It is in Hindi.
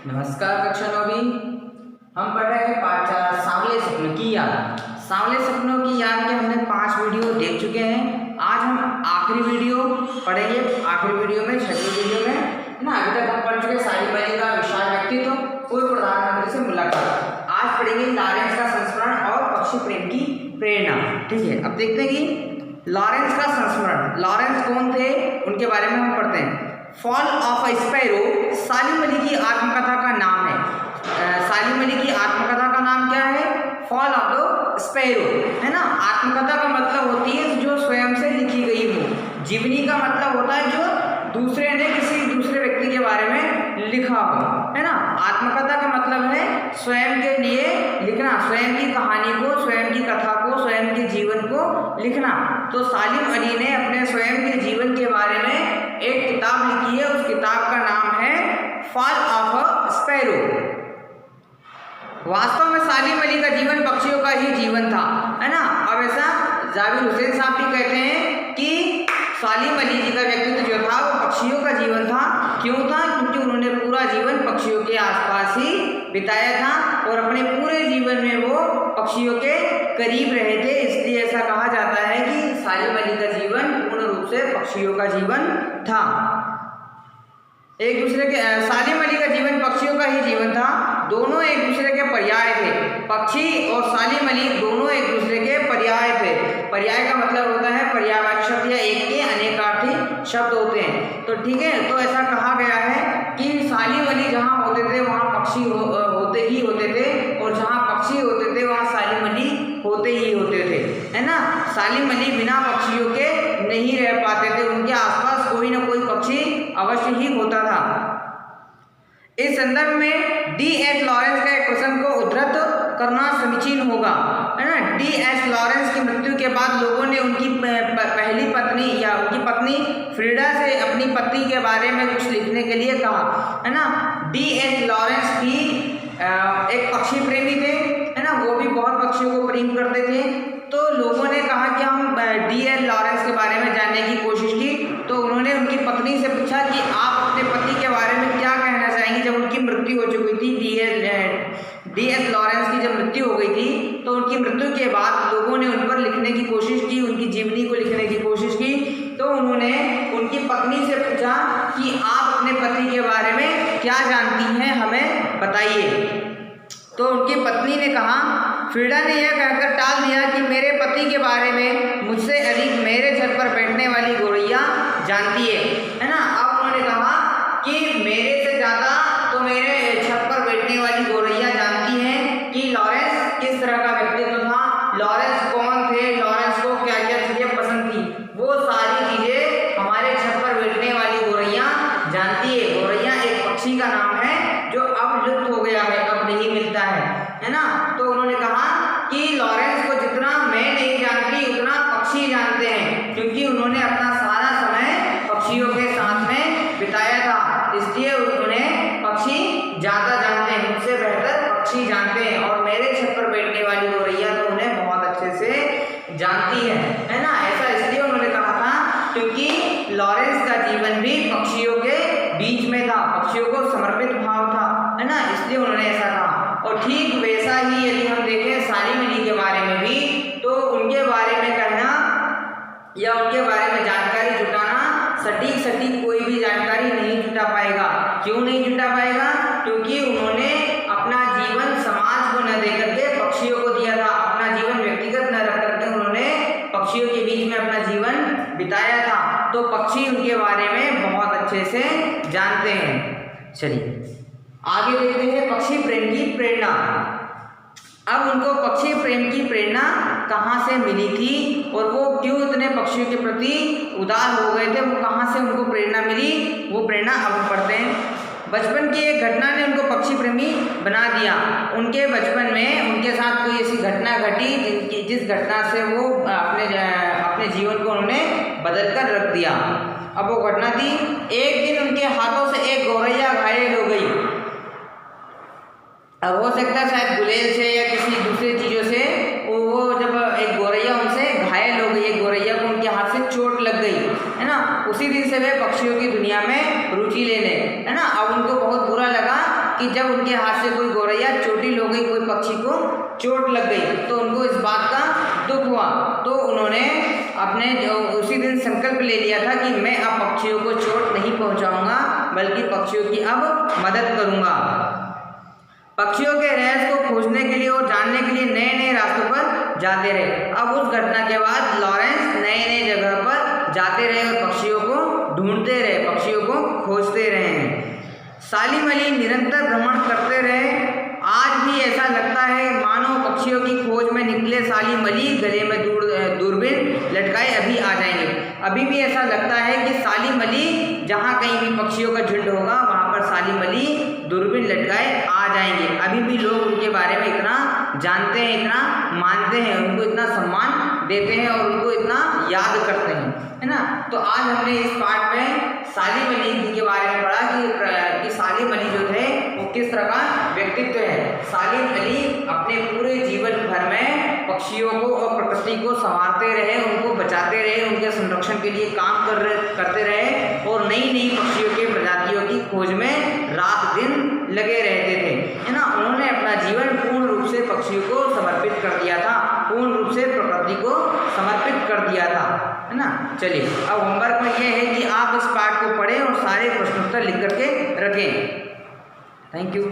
नमस्कार कक्षा 9वीं। हम पढ़ रहे हैं पाठ 4 सांवले सपनों की याद। सांवले सपनों की याद के हमने 5 वीडियो देख चुके हैं। आज हम आखिरी वीडियो पढ़ेंगे। आखिरी वीडियो में 6वीं वीडियो में ना अभी तक हम पढ़ चुके सालिम अली का विशाल व्यक्तित्व, पूर्व प्रधानमंत्री से मुलाकात। आज पढ़ेंगे लॉरेंस का संस्मरण और पक्षी प्रेम की प्रेरणा। ठीक है, अब देखते हैं कि लॉरेंस का संस्मरण। लॉरेंस कौन थे उनके बारे में हम पढ़ते हैं। फॉल ऑफ अ स्पैरो सालिम अली की आत्मकथा का नाम है। सालिम अली की आत्मकथा का नाम क्या है? फॉल ऑफ द स्पैरो, है ना। आत्मकथा का मतलब होती है जो स्वयं से लिखी गई हो। जीवनी का मतलब होता है जो दूसरे ने किसी दूसरे व्यक्ति के बारे में लिखा हो, है ना। आत्मकथा का मतलब है स्वयं के लिए लिखना, स्वयं की कहानी को, स्वयं की कथा को, स्वयं के जीवन को लिखना। तो सालिम अली ने अपने स्वयं के जीवन के बारे में एक किताब लिखी है। उस किताब का नाम है फॉल ऑफ अ स्पैरो। वास्तव में सालिम अली का जीवन पक्षियों का ही जीवन था, है ना। अब ऐसा जाबिर हुसैन साहब भी कहते हैं कि सालिम अली जी का व्यक्तित्व जो था वो पक्षियों का जीवन था। क्यों था? क्योंकि उन्होंने पूरा जीवन पक्षियों के आसपास ही बिताया था और अपने पूरे जीवन में वो पक्षियों के करीब रहे थे। इसलिए ऐसा कहा जाता है कि सालिम अली का जीवन पूर्ण रूप से पक्षियों का जीवन था। एक दूसरे के सालिम अली का जीवन पक्षियों का ही जीवन था। दोनों एक दूसरे के पर्याय थे। पक्षी और सालिम अली दोनों एक दूसरे के पर्याय थे। पर्याय का मतलब होता है पर्यायवाची शब्द या एक के अनेकार्थी शब्द होते हैं। तो ठीक है, तो ऐसा कहा गया है कि सालिम अली जहाँ होते थे वहाँ पक्षी होते ही होते थे और जहाँ पक्षी होते थे वहाँ सालिम अली होते ही होते थे, है ना। सालिम अली बिना पक्षियों के नहीं रह पाते थे। उनके आसपास कोई ना कोई पक्षी अवश्य ही होता था। इस संदर्भ में डी.एच. लॉरेंस के एक प्रसंग को उद्धृत करना समीचीन होगा, है ना। डी.एच. लॉरेंस की मृत्यु के बाद लोगों ने उनकी पहली पत्नी या उनकी पत्नी फ्रीडा से अपनी पत्नी के बारे में कुछ लिखने के लिए कहा, है ना। डी.एच. लॉरेंस भी एक पक्षी प्रेमी थे, है ना। वो भी बहुत पक्षियों को प्रेम करते थे। तो लोगों ने कहा कि हम डी.एच. लॉरेंस के बारे में जानने की कोशिश की। तो उन्होंने उनकी पत्नी से पूछा कि आप अपने पति के बारे में क्या कहना चाहेंगी। जब उनकी मृत्यु हो चुकी थी, डी.एच. लॉरेंस की जब मृत्यु हो गई थी तो उनकी मृत्यु के बाद लोगों ने उन पर लिखने की कोशिश की, उनकी जीवनी को लिखने की कोशिश की। तो उन्होंने उनकी पत्नी से पूछा कि आप अपने पति के बारे में क्या जानती हैं, हमें बताइए। तो उनकी पत्नी ने कहा, फ्रीडा ने यह कहकर टाल दिया कि मेरे पति के बारे में मुझसे अधिक मेरे छत पर बैठने वाली गौरैया जानती है ना। अब उन्होंने कहा कि मेरे से ज़्यादा तो मेरे छत पर बैठने वाली गौरैया जानती हैं कि लॉरेंस किस तरह का व्यक्तित्व था, लॉरेंस कौन थे, लॉरेंस को क्या क्या चीज़ें पसंद थी, वो सारी चीज़ें हमारे छत पर बैठने वाली गौरैया जानती है। गौरैया एक पक्षी का नाम है जो अब लुप्त हो गया है, अब नहीं मिलता है ना। तो उन्होंने कहा कि लॉरेंस को जितना मैं नहीं जानती उतना पक्षी जानते हैं, क्योंकि उन्होंने अपना सारा समय पक्षियों के साथ में बिताया था। इसलिए उन्हें पक्षी ज़्यादा जानते हैं, मुझसे बेहतर पक्षी जानते हैं। और मेरे छत पर बैठने वाली गौरैया तो उन्हें बहुत अच्छे से जानती है ना। ऐसा इसलिए उन्होंने कहा था क्योंकि लॉरेंस का जीवन भी पक्षियों के बीच में था, पक्षियों को समर्पित भाव था, है ना। इसलिए उन्होंने ऐसा कहा। और ठीक वैसा ही यदि हम देखें सालिम अली के बारे में भी, तो उनके बारे में कहना या उनके बारे में जानकारी जुटाना सटीक कोई भी जानकारी नहीं जुटा पाएगा। क्यों नहीं जुटा पाएगा? क्योंकि उन्होंने अपना जीवन समाज को न देकर के पक्षियों को दिया था। अपना जीवन व्यक्तिगत न रख करके उन्होंने पक्षियों के बीच में अपना जीवन बिताया था। तो पक्षी उनके बारे में बहुत अच्छे से जानते हैं। चलिए आगे देखते हैं पक्षी प्रेम की प्रेरणा। अब उनको पक्षी प्रेम की प्रेरणा कहाँ से मिली थी और वो क्यों इतने पक्षियों के प्रति उदार हो गए थे, वो कहाँ से उनको प्रेरणा मिली, वो प्रेरणा अब हम पढ़ते हैं। बचपन की एक घटना ने उनको पक्षी प्रेमी बना दिया। उनके बचपन में उनके साथ कोई ऐसी घटना घटी जिस घटना से वो अपने जीवन को उन्होंने बदल कर रख दिया। अब वो घटना थी, एक दिन उनके हाथों से एक गौरैया घायल हो गई। अब हो सकता है शायद गुलेल से या किसी दूसरी चीज़ों से वो जब एक गौरैया उनसे घायल हो गई, एक गौरैया को उनके हाथ से चोट लग गई, है ना। उसी दिन से वे पक्षियों की दुनिया में रुचि लेने, है ना। अब उनको बहुत बुरा लगा कि जब उनके हाथ से कोई गौरैया चोटिल हो गई, कोई पक्षी को चोट लग गई, तो उनको इस बात का दुख हुआ। तो उन्होंने अपने उसी दिन संकल्प ले लिया था कि मैं अब पक्षियों को चोट नहीं पहुंचाऊंगा, बल्कि पक्षियों की अब मदद करूंगा। पक्षियों के रहस्य को खोजने के लिए और जानने के लिए नए नए रास्तों पर जाते रहे। अब उस घटना के बाद लॉरेंस नए नए जगह पर जाते रहे और पक्षियों को ढूंढते रहे, पक्षियों को खोजते रहे। सालिम अली निरंतर भ्रमण करते रहे। आज भी ऐसा लगता है मानो पक्षियों की खोज में निकले सालिम अली गले में दूरबीन लटकाए अभी आ जाएंगे। अभी भी ऐसा लगता है कि सालिम अली जहाँ कहीं भी पक्षियों का झुंड होगा वहाँ पर सालिम अली दूरबीन लटकाए आ जाएंगे। अभी भी लोग उनके बारे में इतना जानते हैं, इतना मानते हैं, उनको इतना सम्मान देते हैं और उनको इतना याद करते हैं, है ना। तो आज हमने इस पार्ट में सालिम अली के बारे में पढ़ा कि सालिम अली जो थे वो किस तरह का व्यक्तित्व है। सालिम अली अपने पूरे जीवन भर में पक्षियों को और प्रकृति को संवारते रहे, उनको बचाते रहे, उनके संरक्षण के लिए काम करते रहे और नई नई पक्षियों के प्रजातियों की खोज में रात दिन लगे रहते थे, है ना। उन्होंने अपना जीवन पूर्ण रूप से पक्षियों को समर्पित कर दिया था, पूर्ण रूप से प्रकृति को समर्पित कर दिया था, है ना। चलिए अब होमवर्क में यह है कि आप इस पाठ को पढ़ें और सारे प्रश्नोत्तर लिख करके रखें। Thank you.